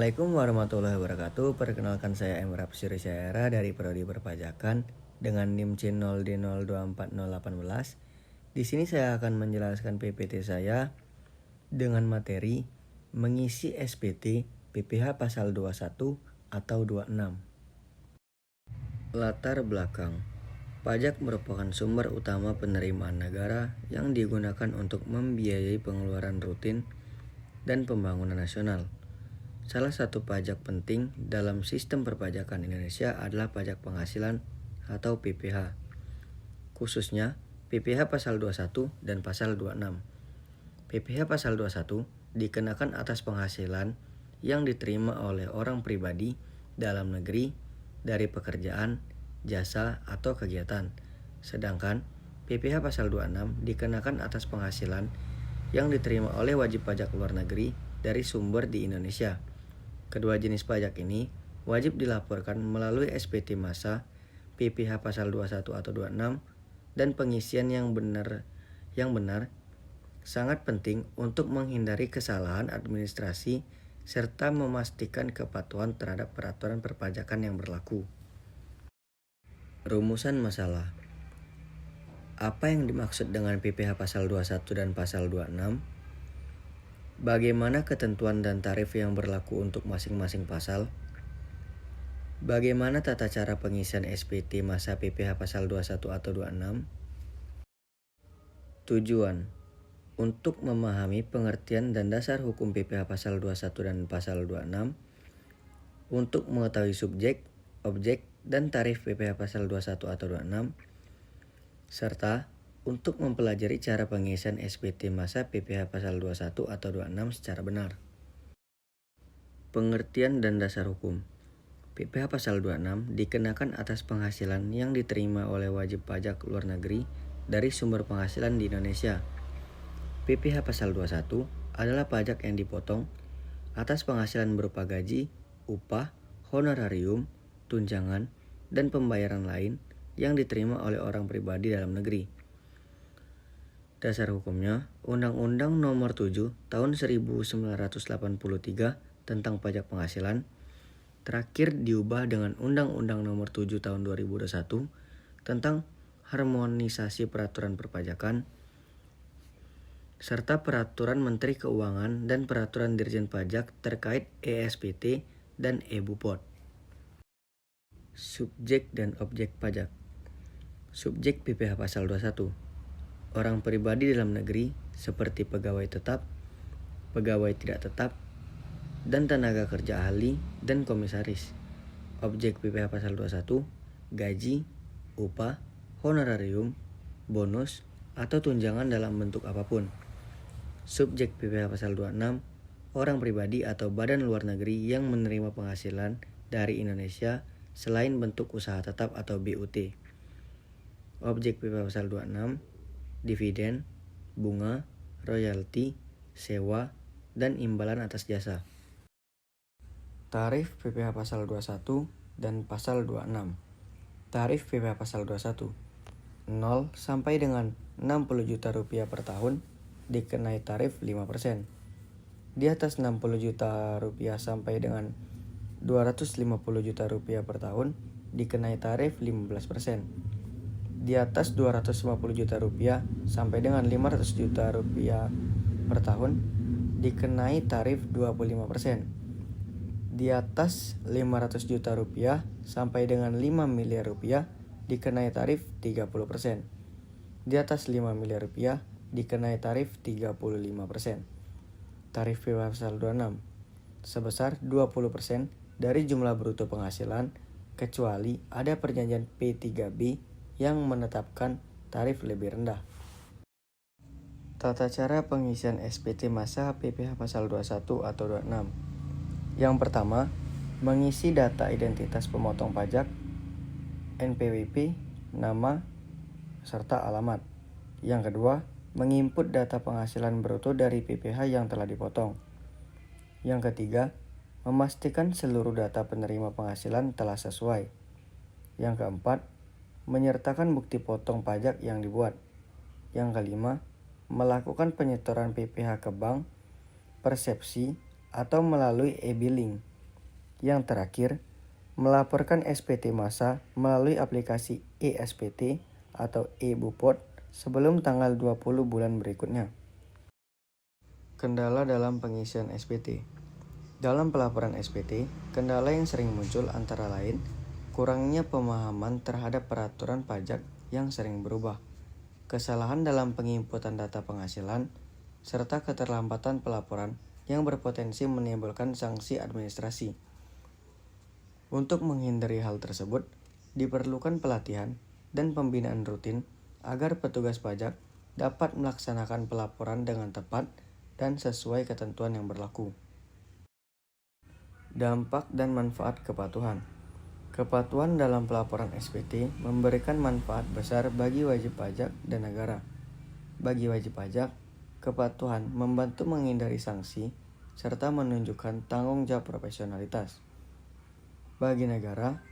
Assalamualaikum warahmatullahi wabarakatuh. Perkenalkan saya Emrap Syara dari Prodi Perpajakan dengan NIM C0D024018. Di sini saya akan menjelaskan PPT saya dengan materi mengisi SPT PPh pasal 21 atau 26. Latar belakang. Pajak merupakan sumber utama penerimaan negara yang digunakan untuk membiayai pengeluaran rutin dan pembangunan nasional. Salah satu pajak penting dalam sistem perpajakan Indonesia adalah pajak penghasilan atau PPh. Khususnya PPh pasal 21 dan pasal 26. PPh pasal 21 dikenakan atas penghasilan yang diterima oleh orang pribadi dalam negeri dari pekerjaan, jasa, atau kegiatan. Sedangkan PPh pasal 26 dikenakan atas penghasilan yang diterima oleh wajib pajak luar negeri dari sumber di Indonesia. Kedua jenis pajak ini wajib dilaporkan melalui SPT masa, PPh pasal 21 atau 26, dan pengisian yang benar sangat penting untuk menghindari kesalahan administrasi serta memastikan kepatuhan terhadap peraturan perpajakan yang berlaku. Rumusan masalah. Apa yang dimaksud dengan PPh pasal 21 dan pasal 26? Bagaimana ketentuan dan tarif yang berlaku untuk masing-masing pasal? Bagaimana tata cara pengisian SPT masa PPh pasal 21 atau 26? Tujuan. Untuk memahami pengertian dan dasar hukum PPh pasal 21 dan pasal 26, untuk mengetahui subjek, objek, dan tarif PPh pasal 21 atau 26, serta untuk mempelajari cara pengisian SPT masa PPh pasal 21 atau 26 secara benar. Pengertian dan dasar hukum. PPh pasal 26 dikenakan atas penghasilan yang diterima oleh wajib pajak luar negeri dari sumber penghasilan di Indonesia. PPh pasal 21 adalah pajak yang dipotong atas penghasilan berupa gaji, upah, honorarium, tunjangan, dan pembayaran lain yang diterima oleh orang pribadi dalam negeri. Dasar hukumnya, Undang-Undang Nomor 7 Tahun 1983 tentang Pajak Penghasilan, terakhir diubah dengan Undang-Undang Nomor 7 Tahun 2021 tentang Harmonisasi Peraturan Perpajakan, serta Peraturan Menteri Keuangan dan Peraturan Dirjen Pajak terkait ESPT dan e-Bupot. Subjek dan objek pajak. Subjek PPh pasal 21. Orang pribadi dalam negeri seperti pegawai tetap, pegawai tidak tetap, dan tenaga kerja ahli dan komisaris. Objek PPh pasal 21, gaji, upah, honorarium, bonus, atau tunjangan dalam bentuk apapun. Subjek PPh pasal 26, orang pribadi atau badan luar negeri yang menerima penghasilan dari Indonesia selain bentuk usaha tetap atau BUT. Objek PPh pasal 26, dividen, bunga, royalti, sewa, dan imbalan atas jasa. Tarif PPh pasal 21 dan pasal 26. Tarif PPh pasal 21. 0 sampai dengan 60 juta rupiah per tahun dikenai tarif 5%. Di atas 60 juta rupiah sampai dengan 250 juta rupiah per tahun dikenai tarif 15%. Di atas 250 juta rupiah sampai dengan 500 juta rupiah per tahun dikenai tarif 25%. Di atas 500 juta rupiah sampai dengan 5 miliar rupiah dikenai tarif 30%. Di atas 5 miliar rupiah dikenai tarif 35%. Tarif PPh pasal 26 sebesar 20% dari jumlah bruto penghasilan kecuali ada perjanjian P3B yang menetapkan tarif lebih rendah. Tata cara pengisian SPT masa PPh pasal 21 atau 26. Yang pertama, mengisi data identitas pemotong pajak, NPWP, nama, serta alamat. Yang kedua, menginput data penghasilan bruto dari PPh yang telah dipotong. Yang ketiga, memastikan seluruh data penerima penghasilan telah sesuai. Yang keempat, menyertakan bukti potong pajak yang dibuat. Yang kelima, melakukan penyetoran PPh ke bank, persepsi, atau melalui e-billing. Yang terakhir, melaporkan SPT massa melalui aplikasi e-SPT atau e-Bupot sebelum tanggal 20 bulan berikutnya. Kendala dalam pengisian SPT. Dalam pelaporan SPT, kendala yang sering muncul antara lain kurangnya pemahaman terhadap peraturan pajak yang sering berubah, kesalahan dalam penginputan data penghasilan, serta keterlambatan pelaporan yang berpotensi menimbulkan sanksi administrasi. Untuk menghindari hal tersebut, diperlukan pelatihan dan pembinaan rutin agar petugas pajak dapat melaksanakan pelaporan dengan tepat dan sesuai ketentuan yang berlaku. Dampak dan manfaat kepatuhan. Kepatuhan dalam pelaporan SPT memberikan manfaat besar bagi wajib pajak dan negara. Bagi wajib pajak, kepatuhan membantu menghindari sanksi serta menunjukkan tanggung jawab profesionalitas. Bagi negara,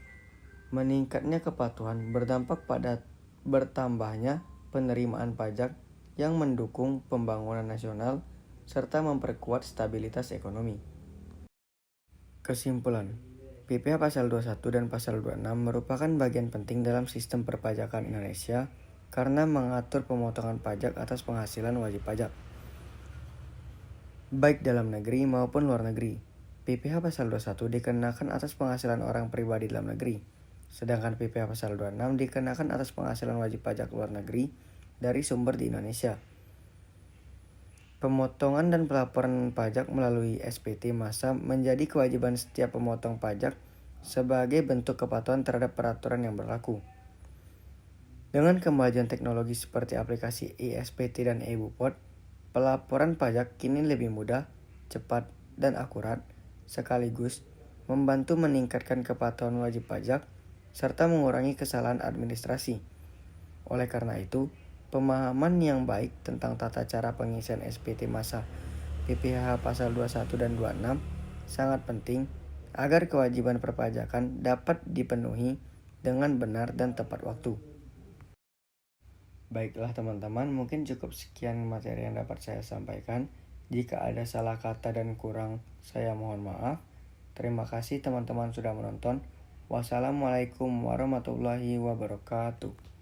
meningkatnya kepatuhan berdampak pada bertambahnya penerimaan pajak yang mendukung pembangunan nasional serta memperkuat stabilitas ekonomi. Kesimpulan, PPh Pasal 21 dan Pasal 26 merupakan bagian penting dalam sistem perpajakan Indonesia karena mengatur pemotongan pajak atas penghasilan wajib pajak, baik dalam negeri maupun luar negeri. PPh Pasal 21 dikenakan atas penghasilan orang pribadi dalam negeri, sedangkan PPh Pasal 26 dikenakan atas penghasilan wajib pajak luar negeri dari sumber di Indonesia. Pemotongan dan pelaporan pajak melalui SPT massa menjadi kewajiban setiap pemotong pajak sebagai bentuk kepatuhan terhadap peraturan yang berlaku. Dengan kemajuan teknologi seperti aplikasi e-SPT dan e-Bupot, pelaporan pajak kini lebih mudah, cepat, dan akurat, sekaligus membantu meningkatkan kepatuhan wajib pajak serta mengurangi kesalahan administrasi. Oleh karena itu, pemahaman yang baik tentang tata cara pengisian SPT massa PPh Pasal 21 dan 26 sangat penting agar kewajiban perpajakan dapat dipenuhi dengan benar dan tepat waktu. Baiklah teman-teman, mungkin cukup sekian materi yang dapat saya sampaikan. Jika ada salah kata dan kurang, saya mohon maaf. Terima kasih teman-teman sudah menonton. Wassalamualaikum warahmatullahi wabarakatuh.